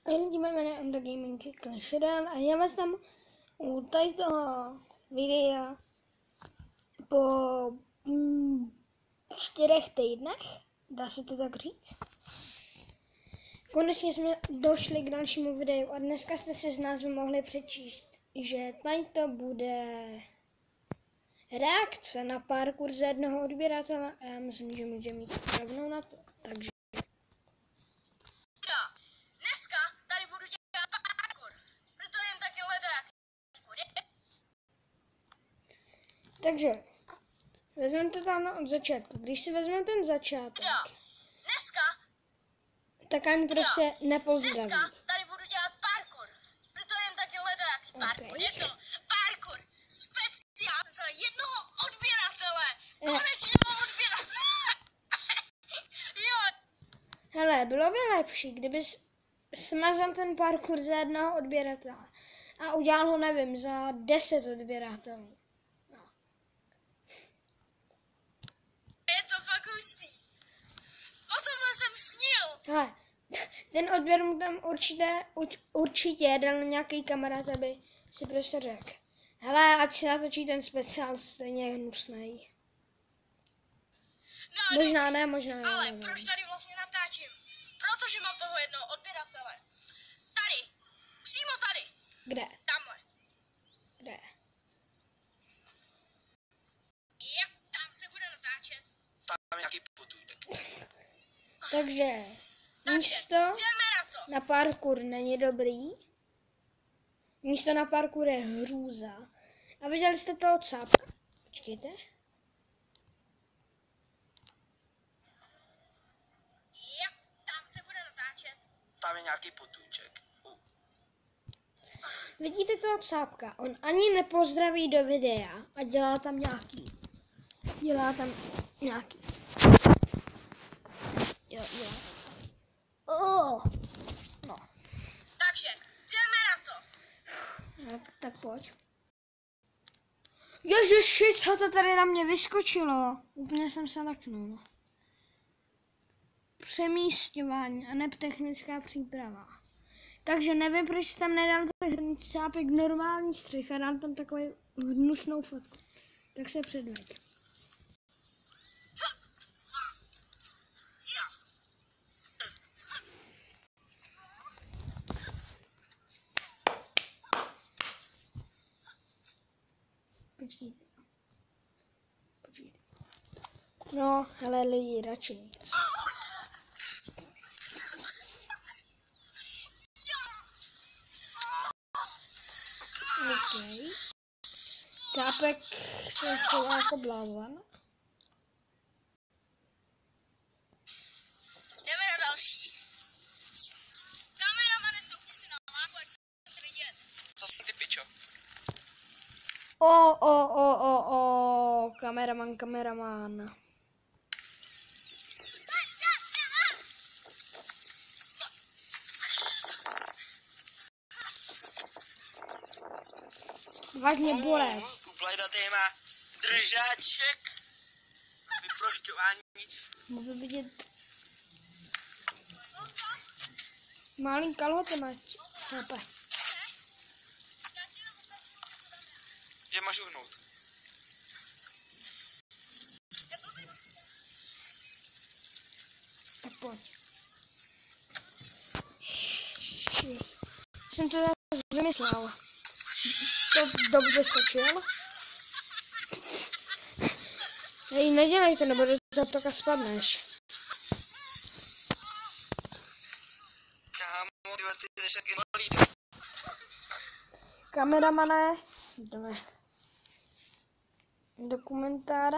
A lidi mají jméno Endo Gaming Clash Royale a já vás tam u toho videa po 4 týdnech, dá se to tak říct. Konečně jsme došli k dalšímu videu a dneska jste si z názvu mohli přečíst, že tady to bude reakce na parkour z jednoho odběratele a já myslím, že může mít rovnou na to, takže. Dneska tady budu dělat parkour, proto jen taky hledá. Takže, vezmeme to tam od začátku. Když si vezmeme ten začátek, Dneska tak ani prostě nepozdraví. Dneska tady budu dělat parkour, proto jen taky hledá jaký parkour. Okay. Je to parkour speciál za jednoho odběratele. Konečně mám odběratele. Jo. Hele, bylo by lepší, kdybys smazal ten parkour za jednoho odběratele a udělal ho, nevím, za 10 odběratelů. No. Je to fakt hustý. O tomhle jsem snil. Hele, ten odběr mu tam určitě dal nějaký kamarád, aby si prostě řekl. Hele, ať si natočí ten speciál, stejně je hnusnej. No, Možná ne, možná ne. ale proč tady vlastně natáčím? Protože mám toho jednoho odběratele. Tady. Přímo tady. Kde? Tamhle. Kde? Jo, tam se bude natáčet. Tam nějaký potůjtek. Takže místo Jdeme na to. na parkour není dobrý. Místo na parkour je hrůza. A viděli jste toho cápka? Počkejte. Jo, tam se bude natáčet. Tam je nějaký potůček. Vidíte toho cápka? On ani nepozdraví do videa a dělá tam nějaký. Jo. No. Takže, jdeme na to. Tak pojď. Ježiši, co to tady na mě vyskočilo? Úplně jsem se leknul. Přemísťování a neb technická příprava. Takže nevím, proč jsi tam nedal ten cápek normální střih a dal tam takovou hnusnou fotku. Tak se předveď. Počkejte. No, hele lidi, radši nic. Okay. Cápek se chová jako blázon. Jdeme na další. Kameramane, stupni si na láku, ať se vidět. Co jsi ty pičo? Kameraman. Vážně bolec. Uplaj na téma držáček. Vyprošťování. Můžu vidět. Malý kalhoty máš. Chápe. Je máš uhnout. Tak pojď. Jsem to vymyslel. To dobře skočil. Hej, nedělej to, nebo do toho spadneš. Kámo, ty jdeš jak invalid. Kameramane, jdeme do komentáře.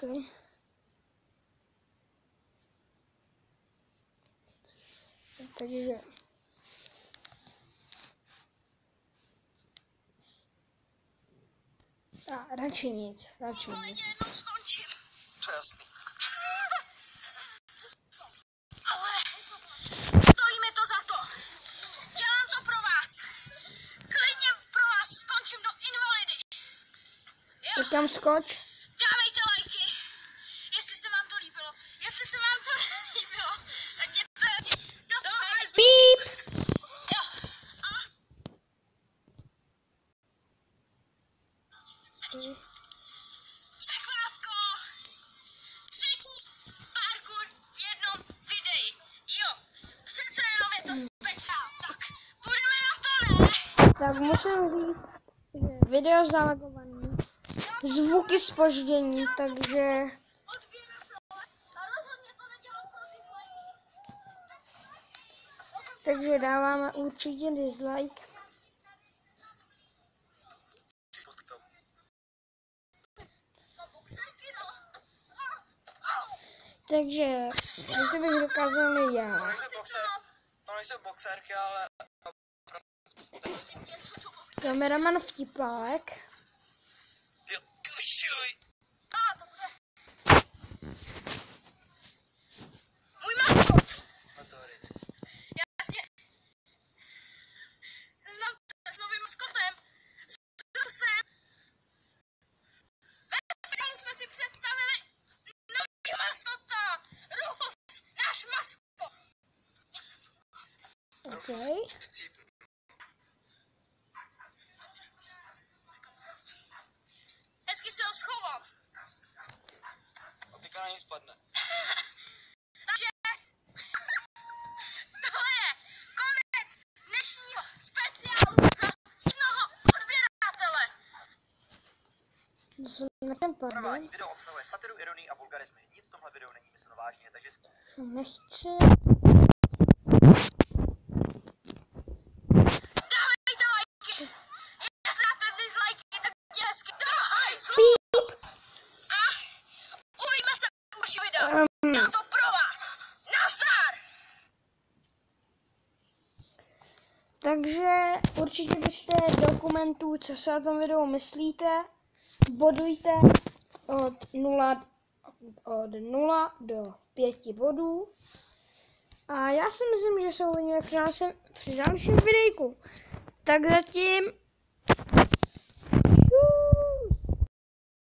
Okay. Takže radši nic. Jednou skončím. To je jasný. Tam skoč. Dávejte lajky, jestli se vám to líbilo. Jestli se vám to líbilo, tak jděte do Píp. Jo. A překladko. Třetí parkour v jednom videi. Jo, přece jenom je to speciál. Tak, půjdeme na to, ne? Tak musím říct, že video zalagovaný. Zvuky zpoždění, takže dáváme určitě dislike. Takže, jak to bych dokázal já. To nejsou boxerky, ale... Kameraman vtipálek. Můj maskot. Jasně. Seznam s novým maskotem. Jsme si představili nový maskota. Rufus, náš maskot. Okay. Hezky si ho schoval. A teďka na ní spadne. Takže tohle je konec dnešního speciálu za jednoho odběratele. Normální video obsahuje satiru, ironii a vulgarismy. Nic v tomhle videu není myšleno vážně, takže... Nechci. Dávejte lajky. Jestli dáte dislajky, tak je hezky. A uvidíme se u dalšího videa. Bylo to pro vás. Nazdar. Takže určitě pište dokumentů, co si o tom videu myslíte. Bodujte od 0 do 5 bodů. A já si myslím, že se uvidíme při dalším videjku. Tak zatím